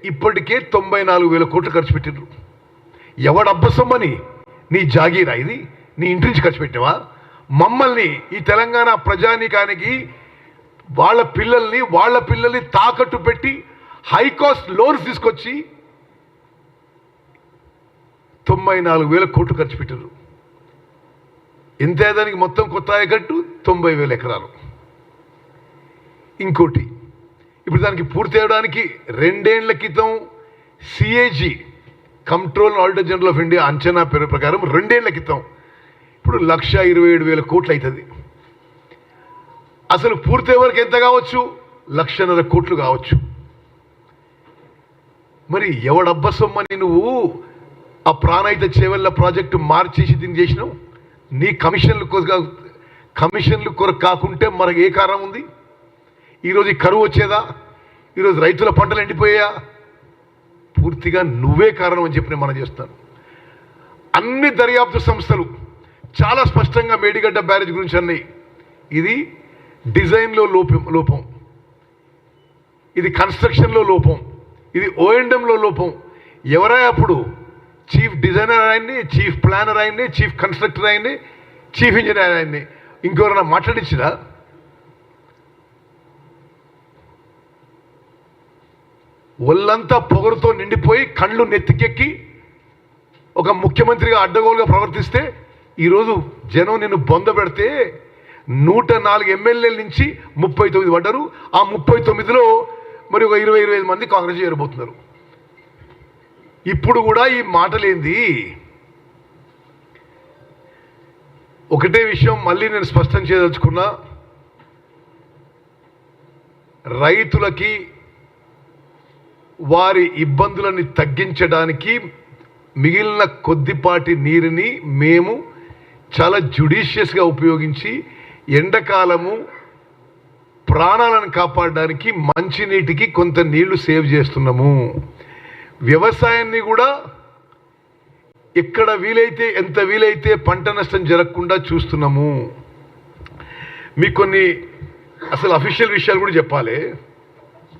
ఇప్పటికే 94,000 కోట్లు ఖర్చు పెట్టిండ్రు. ఎవడబ్బసొమ్మని? నీ జాగీరా ఇది? నీ ఇంటి నుంచి ఖర్చు పెట్టావా? మమ్మల్ని, ఈ తెలంగాణ ప్రజానీకానికి వాళ్ళ పిల్లల్ని తాకట్టు పెట్టి హై కాస్ట్ లోన్స్ తీసుకొచ్చి 94,000 కోట్లు ఖర్చు పెట్టారు. ఎంత దానికి మొత్తం కొత్త ఆయకట్టు 90,000 ఎకరాలు. ఇంకోటి, ఇప్పుడు దానికి పూర్తి అవ్వడానికి 2 ఏళ్ల క్రితం CAG control auditor general of India అంచనా ప్రకారం 2 ఏళ్ల క్రితం ఇప్పుడు 1,27,000 కోట్లు అవుతుంది. అసలు పూర్తి వరకు ఎంత కావచ్చు? 1,50,000 కోట్లు కావచ్చు. మరి ఎవడబ్బసొమ్మని నువ్వు ఆ ప్రాణహిత చేవెళ్ళ ప్రాజెక్టు మార్చేసి దీన్ని చేసినావు? నీ కమిషన్లు కొరకు కాకుంటే మనకు ఏ కారణం ఉంది? ఈరోజు ఈ కరువు వచ్చేదా? ఈరోజు రైతుల పంటలు ఎండిపోయా? పూర్తిగా నువ్వే కారణం అని చెప్పి మనం చేస్తాను. అన్ని దర్యాప్తు సంస్థలు చాలా స్పష్టంగా మేడిగడ్డ బ్యారేజ్ గురించి అన్నాయి. ఇది డిజైన్లో లోపం, ఇది కన్స్ట్రక్షన్లో లోపం, ఇది ఓఎండ్ఎంలో లోపం. ఎవరా అప్పుడు? చీఫ్ డిజైనర్ ఆయన్ని, చీఫ్ ప్లానర్ ఆయన్ని, చీఫ్ కన్స్ట్రక్టర్ ఆయన్ని, చీఫ్ ఇంజనీర్ ఆయన్ని. ఇంకెవరైనా మాట్లాడించినా? ఒళ్ళంతా పొగరుతో నిండిపోయి కళ్ళు నెత్తికెక్కి ఒక ముఖ్యమంత్రిగా అడ్డగోలుగా ప్రవర్తిస్తే ఈరోజు జనం నిన్ను బొంద పెడితే 104 ఎమ్మెల్యేల నుంచి 39 పడ్డారు. ఆ 39లో మరి ఒక 20-25 మంది కాంగ్రెస్ చేరబోతున్నారు. ఇప్పుడు కూడా ఈ మాటలేంది? ఒకటే విషయం మళ్ళీ నేను స్పష్టం చేయదలుచుకున్నా, రైతులకి వారి ఇబ్బందులని తగ్గించడానికి మిగిలిన కొద్దిపాటి నీరుని మేము చాలా జ్యుడిషియస్గా ఉపయోగించి ఎండాకాలము ప్రాణాలను కాపాడడానికి మంచినీటికి కొంత నీళ్లు సేవ్ చేస్తున్నాము. వ్యవసాయాన్ని కూడా ఎక్కడ వీలైతే, ఎంత వీలైతే పంట నష్టం జరగకుండా చూస్తున్నాము. మీకు కొన్ని అసలు అఫీషియల్ విషయాలు కూడా చెప్పాలి.